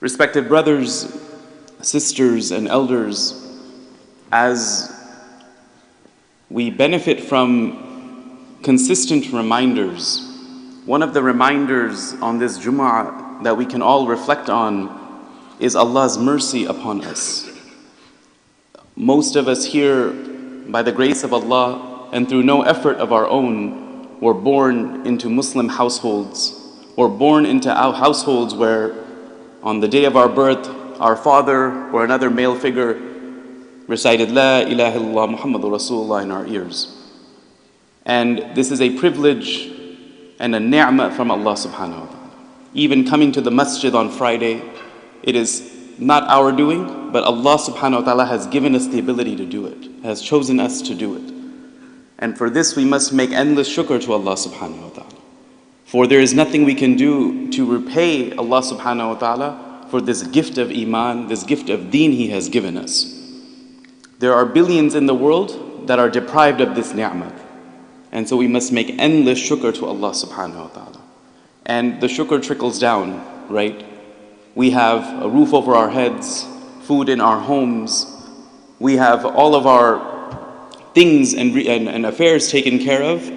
Respected brothers, sisters, and elders, as we benefit from consistent reminders, one of the reminders on this Jumu'ah that we can all reflect on is Allah's mercy upon us. Most of us here, by the grace of Allah and through no effort of our own, were born into Muslim households, or born into our households where on the day of our birth, our father or another male figure recited La ilaha illallah Muhammadur Rasulullah in our ears. And this is a privilege and a ni'mah from Allah subhanahu wa ta'ala. Even coming to the masjid on Friday, it is not our doing, but Allah subhanahu wa ta'ala has given us the ability to do it, has chosen us to do it. And for this we must make endless shukr to Allah subhanahu wa ta'ala. For there is nothing we can do to repay Allah subhanahu wa ta'ala for this gift of Iman, this gift of Deen He has given us. There are billions in the world that are deprived of this ni'mah. And so we must make endless shukr to Allah subhanahu wa ta'ala. And the shukr trickles down, right? We have a roof over our heads, food in our homes. We have all of our things and affairs taken care of,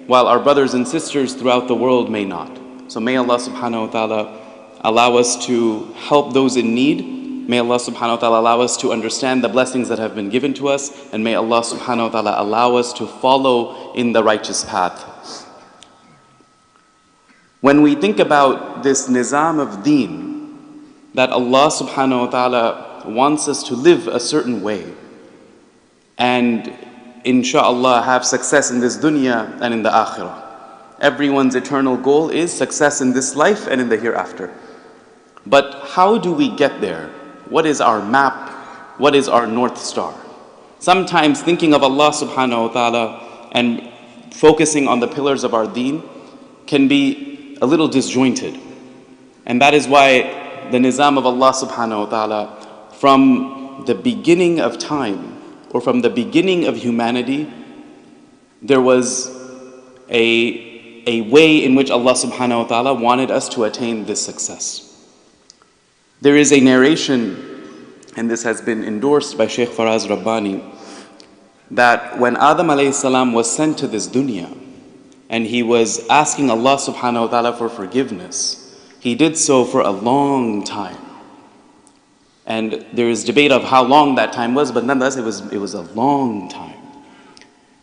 while our brothers and sisters throughout the world may not. So may Allah subhanahu wa ta'ala allow us to help those in need. May Allah subhanahu wa ta'ala allow us to understand the blessings that have been given to us. And may Allah subhanahu wa ta'ala allow us to follow in the righteous path. When we think about this nizam of deen, that Allah subhanahu wa ta'ala wants us to live a certain way, and inshaAllah have success in this dunya and in the akhirah. Everyone's eternal goal is success in this life and in the hereafter. But how do we get there? What is our map? What is our North Star? Sometimes thinking of Allah subhanahu wa ta'ala and focusing on the pillars of our deen can be a little disjointed. And that is why the nizam of Allah subhanahu wa ta'ala, from the beginning of time, or from the beginning of humanity, there was a way in which Allah subhanahu wa ta'ala wanted us to attain this success. There is a narration, and this has been endorsed by Shaykh Faraz Rabbani, that when Adam alayhi salam was sent to this dunya, and he was asking Allah subhanahu wa ta'ala for forgiveness, he did so for a long time. And there is debate of how long that time was, but nonetheless it was a long time.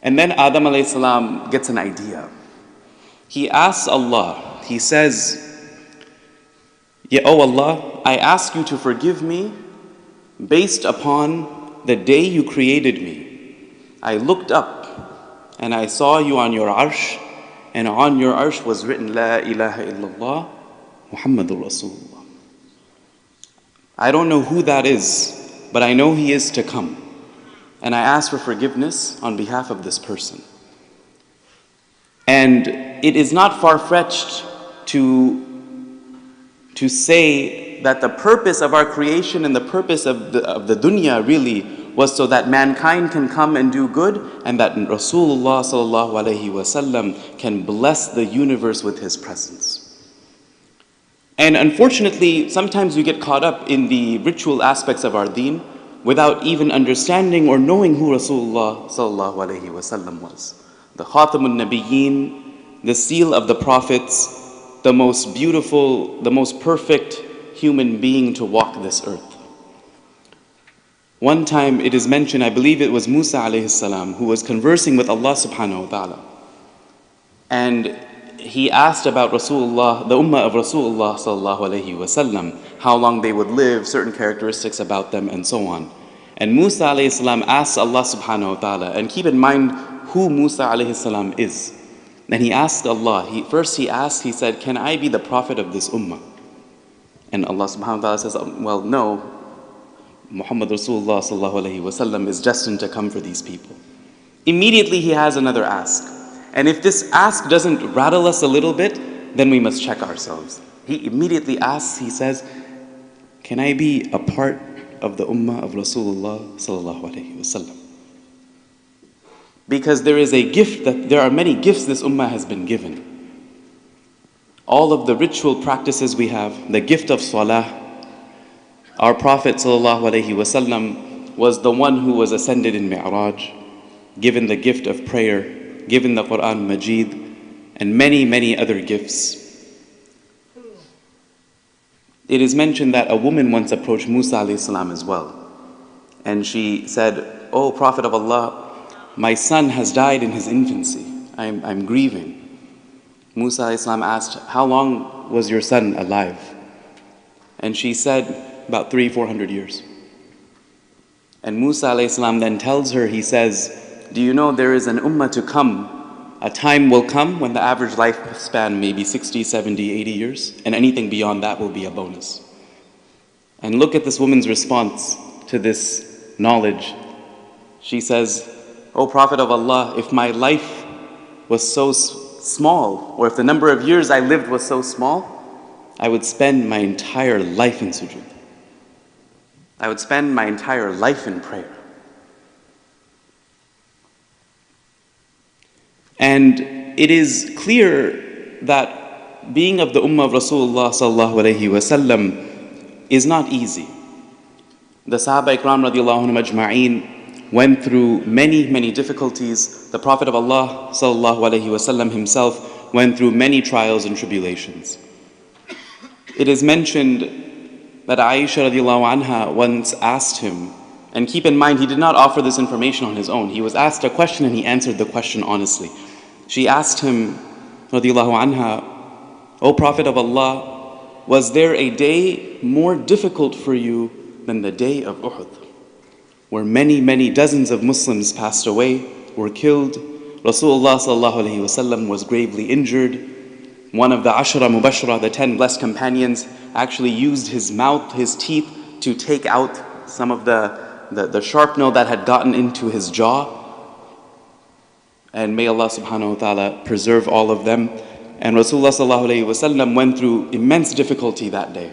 And then Adam alayhi salam gets an idea. He asks Allah, he says, "Ya oh Allah, I ask you to forgive me based upon the day you created me. I looked up and I saw you on your arsh, and on your arsh was written La ilaha illallah Muhammadur Rasulullah. I don't know who that is, but I know he is to come. And I ask for forgiveness on behalf of this person." And it is not far-fetched to say that the purpose of our creation and the purpose of the dunya really was so that mankind can come and do good, and that Rasulullah sallallahu alaihi wasallam can bless the universe with his presence. And unfortunately, sometimes we get caught up in the ritual aspects of our deen without even understanding or knowing who Rasulullah sallallahu alaihi wasallam was. The Khatamun Nabiyyin, the seal of the prophets, the most beautiful, the most perfect human being to walk this earth. One time it is mentioned, I believe it was Musa alayhi salam, who was conversing with Allah subhanahu wa ta'ala. And he asked about Rasulullah, the Ummah of Rasulullah sallallahu alayhi wasallam, how long they would live, certain characteristics about them, and so on. And Musa alayhi salam asked Allah subhanahu wa ta'ala, and keep in mind who Musa alayhi salam is. Then he asked Allah, he said, "Can I be the prophet of this ummah?" And Allah subhanahu wa ta'ala says, "Well, no, Muhammad Rasulullah sallallahu alayhi wasallam is destined to come for these people." Immediately he has another ask. And if this ask doesn't rattle us a little bit, then we must check ourselves. He immediately asks, he says, "Can I be a part of the ummah of Rasulullah sallallahu alayhi wasallam?" Because there are many gifts this ummah has been given. All of the ritual practices we have, the gift of salah, Our Prophet ﷺ was the one who was ascended in Mi'raj, given the gift of prayer, given the Quran Majid, and many, many other gifts. It is mentioned that a woman once approached Musa alayhi salam as well. And she said, "O Prophet of Allah, my son has died in his infancy. I'm grieving." Musa alayhi salam asked, "How long was your son alive?" And she said, "About 300-400 years. And Musa alayhi salam then tells her, he says, "Do you know there is an ummah to come? A time will come when the average lifespan may be 60, 70, 80 years, and anything beyond that will be a bonus." And look at this woman's response to this knowledge. She says, "O Prophet of Allah, if my life was so small, or if the number of years I lived was so small, I would spend my entire life in sujood. I would spend my entire life in prayer." And it is clear that being of the Ummah of Rasulullah sallallahu alaihi wasallam is not easy. The Sahaba Ikram radiallahu anhum ajma'een went through many, many difficulties. The Prophet of Allah sallallahu alaihi wasallam himself went through many trials and tribulations. It is mentioned that Aisha radiallahu anha once asked him, and keep in mind he did not offer this information on his own. He was asked a question and he answered the question honestly. She asked him radiallahu anha, "O Prophet of Allah, was there a day more difficult for you than the day of Uhud, where many, many dozens of Muslims passed away, were killed? Rasulullah sallallahu alaihi wasallam was gravely injured. One of the Ashra Mubashra, the 10 blessed companions, actually used his mouth, his teeth, to take out some of the sharpnel that had gotten into his jaw. And may Allah subhanahu wa ta'ala preserve all of them. And Rasulullah sallallahu alayhi wasallam went through immense difficulty that day.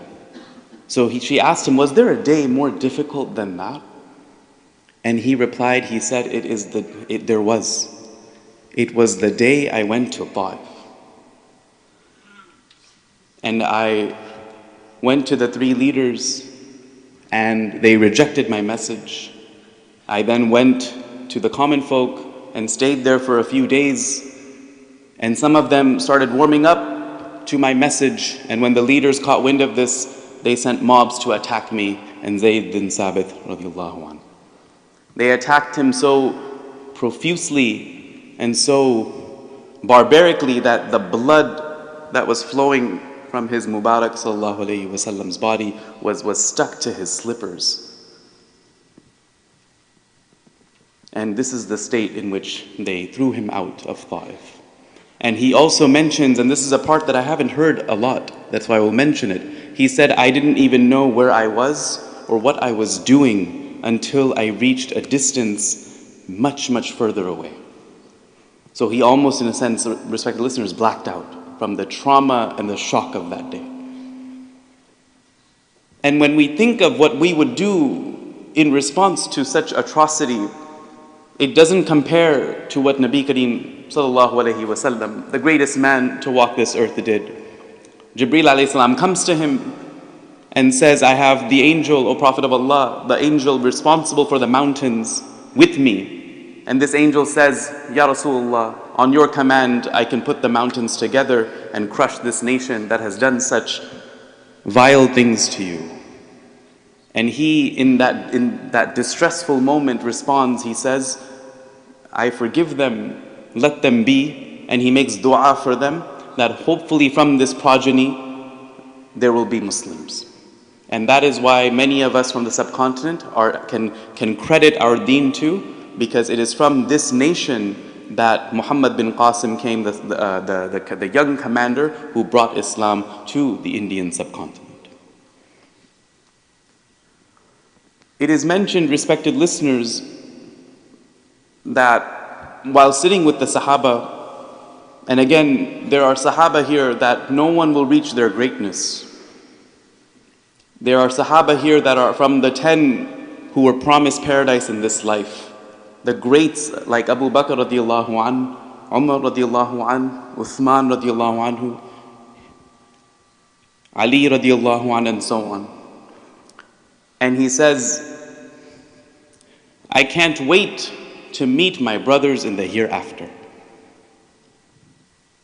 So she asked him, "Was there a day more difficult than that?" And he replied, he said, there was. It was the day I went to Ta'if. And I went to the 3 leaders and they rejected my message. I then went to the common folk and stayed there for a few days. And some of them started warming up to my message. And when the leaders caught wind of this, they sent mobs to attack me and Zayd bin Sabit radiallahu anhu. They attacked him so profusely and so barbarically that the blood that was flowing from his Mubarak sallallahu alayhi wasallam's body was stuck to his slippers. And this is the state in which they threw him out of Ta'if. And he also mentions, and this is a part that I haven't heard a lot, that's why I will mention it. He said, "I didn't even know where I was or what I was doing until I reached a distance much, much further away." So he almost, in a sense, respected listeners, blacked out from the trauma and the shock of that day. And when we think of what we would do in response to such atrocity, it doesn't compare to what Nabi Kareem sallallahu alayhi wasallam, the greatest man to walk this earth, did. Jibreel alayhi salam comes to him and says, "I have the angel, O Prophet of Allah, the angel responsible for the mountains with me." And this angel says, "Ya Rasulullah, on your command I can put the mountains together and crush this nation that has done such vile things to you." And he, in that distressful moment, responds, he says, "I forgive them, let them be." And he makes dua for them, that hopefully from this progeny, there will be Muslims. And that is why many of us from the subcontinent can credit our deen to, because it is from this nation that Muhammad bin Qasim came, the young commander who brought Islam to the Indian subcontinent. It is mentioned, respected listeners, that while sitting with the Sahaba, and again, there are Sahaba here that no one will reach their greatness. There are Sahaba here that are from the 10 who were promised paradise in this life. The greats like Abu Bakr radiallahu anhu, Umar radiallahu anhu, Uthman radiallahu anhu, Ali radiallahu anhu, and so on. And he says, I can't wait to meet my brothers in the hereafter.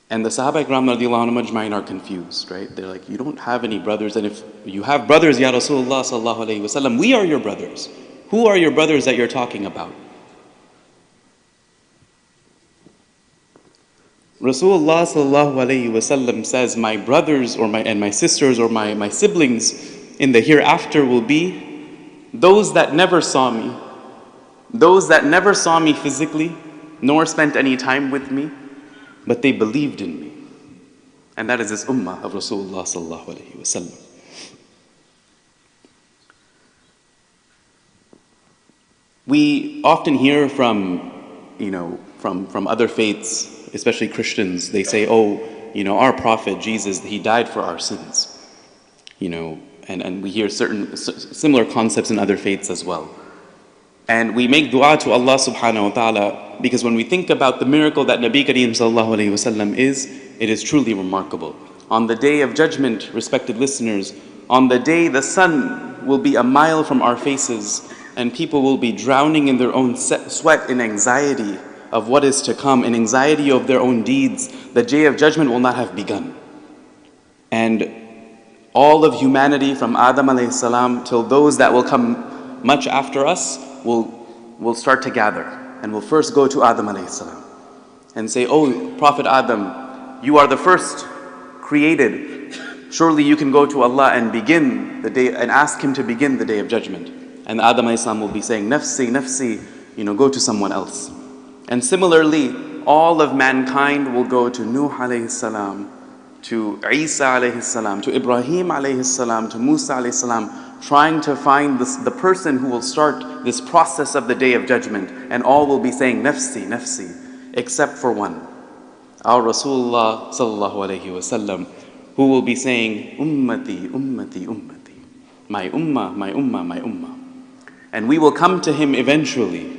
And the Sahaba Ikram radiallahu anhum ajma'in are confused, right? They're like, you don't have any brothers, and if you have brothers, Ya Rasulullah sallallahu alayhi wasallam, we are your brothers. Who are your brothers that you're talking about? Rasulullah sallallahu alayhi wasallam says, my brothers and my sisters or my siblings in the hereafter will be those that never saw me, those that never saw me physically, nor spent any time with me, but they believed in me. And that is this ummah of Rasulullah sallallahu alayhi wasallam. We often hear from other faiths, especially Christians, they say, our prophet Jesus, he died for our sins. And we hear certain similar concepts in other faiths as well. And we make dua to Allah subhanahu wa ta'ala, because when we think about the miracle that Nabi Kareem sallallahu alayhi wasallam is, it is truly remarkable. On the day of judgment, respected listeners, on the day the sun will be a mile from our faces, and people will be drowning in their own sweat in anxiety of what is to come, in anxiety of their own deeds. The day of judgment will not have begun. And all of humanity from Adam alayhi salam till those that will come much after us will start to gather. And will first go to Adam alayhi salam and say, oh Prophet Adam, you are the first created. Surely you can go to Allah and begin the day and ask Him to begin the day of judgment. And Adam alayhi salam will be saying, nafsi, nafsi, go to someone else. And similarly, all of mankind will go to Nuh alayhi salam, to Isa alayhi salam, to Ibrahim alayhi salam, to Musa alayhi salam, trying to find the person who will start this process of the day of judgment. And all will be saying, nafsi, nafsi, except for one, our Rasulullah sallallahu alayhi wasallam, who will be saying, ummati, ummati, ummati, my ummah, my ummah, my ummah. And we will come to him eventually,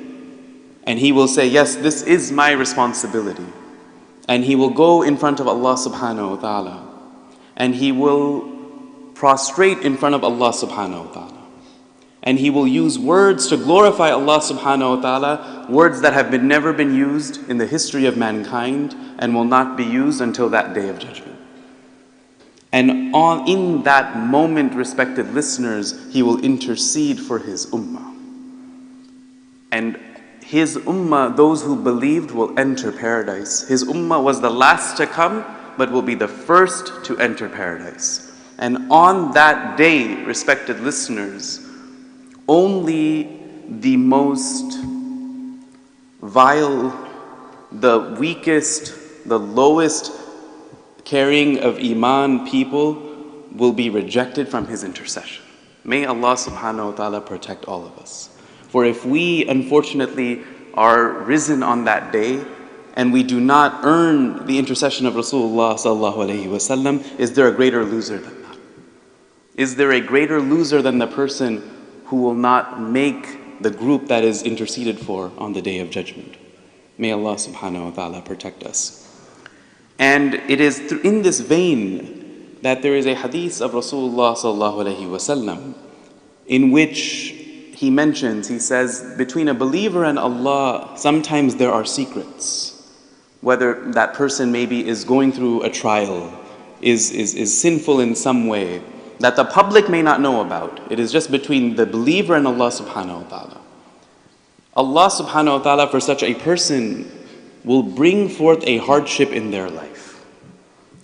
and he will say, yes, this is my responsibility. And he will go in front of Allah subhanahu wa ta'ala, and he will prostrate in front of Allah subhanahu wa ta'ala. And he will use words to glorify Allah subhanahu wa ta'ala, words that have never been used in the history of mankind and will not be used until that day of judgment. And in that moment, respected listeners, he will intercede for his ummah. And his ummah, those who believed, will enter paradise. His ummah was the last to come, but will be the first to enter paradise. And on that day, respected listeners, only the most vile, the weakest, the lowest carrying of Iman people will be rejected from his intercession. May Allah subhanahu wa ta'ala protect all of us. For if we unfortunately are risen on that day and we do not earn the intercession of Rasulullah sallallahu alayhi wasallam, is there a greater loser than that? Is there a greater loser than the person who will not make the group that is interceded for on the day of judgment? May Allah subhanahu wa ta'ala protect us. And it is in this vein that there is a hadith of Rasulullah sallallahu alayhi wasallam in which he mentions, he says, between a believer and Allah, sometimes there are secrets. Whether that person maybe is going through a trial, is sinful in some way, that the public may not know about. It is just between the believer and Allah subhanahu wa ta'ala. Allah subhanahu wa ta'ala for such a person will bring forth a hardship in their life.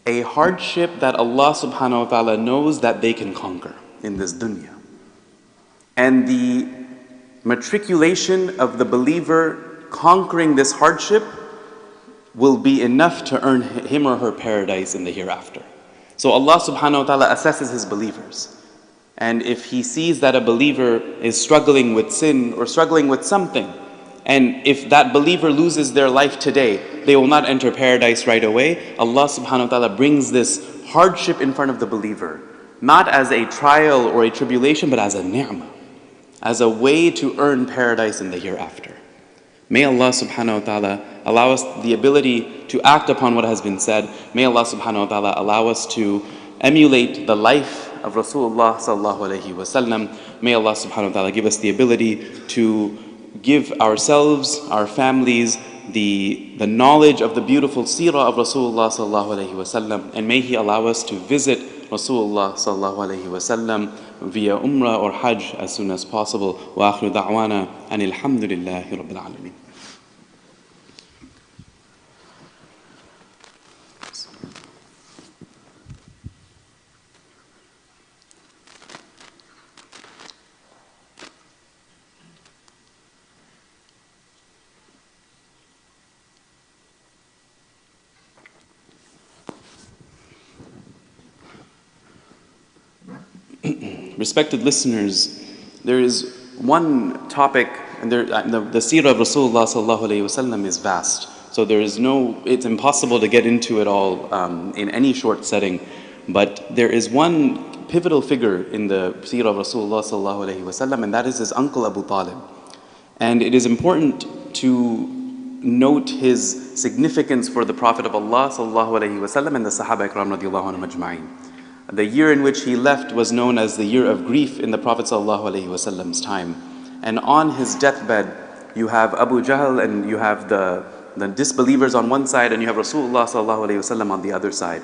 A hardship that Allah subhanahu wa ta'ala knows that they can conquer in this dunya. And the matriculation of the believer conquering this hardship will be enough to earn him or her paradise in the hereafter. So Allah subhanahu wa ta'ala assesses his believers. And if he sees that a believer is struggling with sin or struggling with something, and if that believer loses their life today, they will not enter paradise right away, Allah subhanahu wa ta'ala brings this hardship in front of the believer, not as a trial or a tribulation, but as a ni'mah, as a way to earn paradise in the hereafter. May Allah subhanahu wa ta'ala allow us the ability to act upon what has been said. May Allah subhanahu wa ta'ala allow us to emulate the life of Rasulullah sallallahu alaihi wasallam. May Allah subhanahu wa ta'ala give us the ability to give ourselves, our families, the knowledge of the beautiful seerah of Rasulullah sallallahu alaihi wasallam, and may He allow us to visit Rasulullah sallallahu alaihi wasallam via Umrah or Hajj as soon as possible. Wa akhiru da'wana anil hamdulillahi rabbil alamin. Respected listeners, there is one topic, and the seerah of Rasulullah sallallahu alaihi wasallam is vast. So it's impossible to get into it all in any short setting. But there is one pivotal figure in the seerah of Rasulullah sallallahu alaihi wasallam, and that is his uncle Abu Talib. And it is important to note his significance for the Prophet of Allah sallallahu alaihi wasallam and the Sahaba ikram radiyallahu anhum ajma'in. The year in which he left was known as the year of grief in the Prophet ﷺ's time. And on his deathbed, you have Abu Jahl and you have the disbelievers on one side, and you have Rasulullah ﷺ on the other side.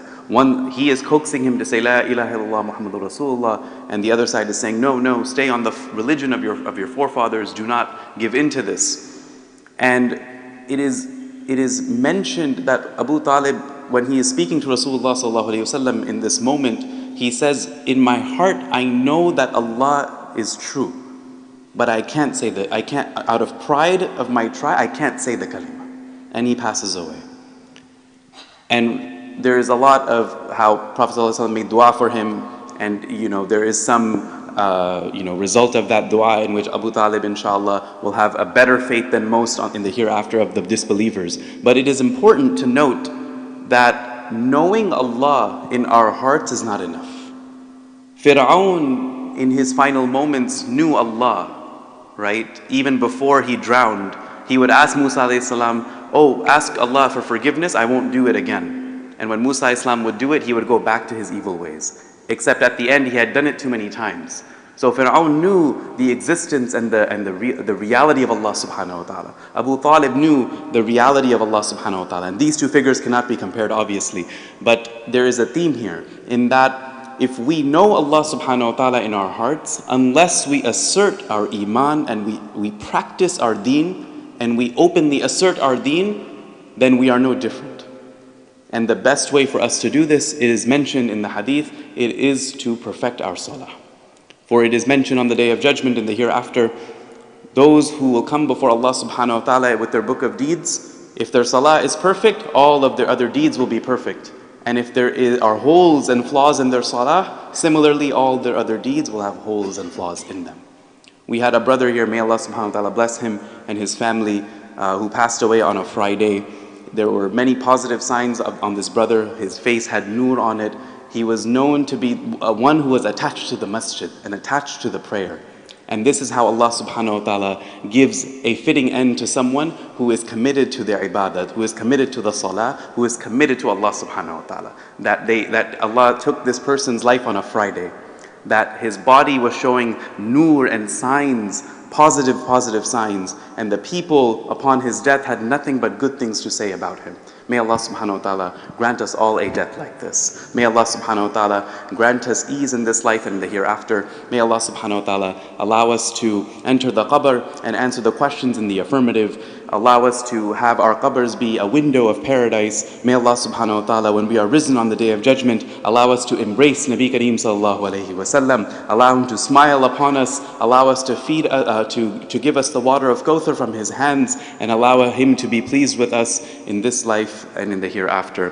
He is coaxing him to say, La ilaha illallah Muhammadur Rasulullah, and the other side is saying, no, stay on the religion of your forefathers, do not give in to this. And it is mentioned that Abu Talib, when he is speaking to Rasulullah ﷺ in this moment, he says, in my heart I know that Allah is true, but I can't say that, out of pride of my tribe, I can't say the kalima. And he passes away. And there is a lot of how Prophet ﷺ made dua for him, and there is some result of that dua in which Abu Talib inshallah will have a better faith than most in the hereafter of the disbelievers. But it is important to note that knowing Allah in our hearts is not enough. Fir'aun in his final moments knew Allah, right? Even before he drowned, he would ask Musa alayhi salam, ask Allah for forgiveness, I won't do it again. And when Musa alayhi salam would do it, he would go back to his evil ways. Except at the end, he had done it too many times. So Fir'aun knew the existence and the reality of Allah subhanahu wa ta'ala. Abu Talib knew the reality of Allah subhanahu wa ta'ala. And these two figures cannot be compared, obviously. But there is a theme here, in that if we know Allah subhanahu wa ta'ala in our hearts, unless we assert our Iman and we practice our Deen, and we openly assert our Deen, then we are no different. And the best way for us to do this, it is mentioned in the hadith, it is to perfect our salah. For it is mentioned on the Day of Judgment in the hereafter, those who will come before Allah subhanahu wa ta'ala with their book of deeds, if their salah is perfect, all of their other deeds will be perfect. And if there are holes and flaws in their salah, similarly all their other deeds will have holes and flaws in them. We had a brother here, may Allah subhanahu wa ta'ala bless him and his family, who passed away on a Friday. There were many positive signs on this brother. His face had nur on it. He was known to be one who was attached to the masjid and attached to the prayer. And this is how Allah subhanahu wa ta'ala gives a fitting end to someone who is committed to their ibadat, who is committed to the salah, who is committed to Allah subhanahu wa ta'ala. That Allah took this person's life on a Friday. That his body was showing nur and signs, positive signs, and the people upon his death had nothing but good things to say about him. May Allah subhanahu wa ta'ala grant us all a death like this. May Allah subhanahu wa ta'ala grant us ease in this life and the hereafter. May Allah subhanahu wa ta'ala allow us to enter the qabr and answer the questions in the affirmative. Allow us to have our qabrs be a window of paradise. May Allah subhanahu wa ta'ala, when we are risen on the Day of Judgment, allow us to embrace Nabi Kareem sallallahu alayhi wa sallam. Allow him to smile upon us. Allow us to feed, to give us the water of Kawthar from his hands, and allow him to be pleased with us in this life and in the hereafter.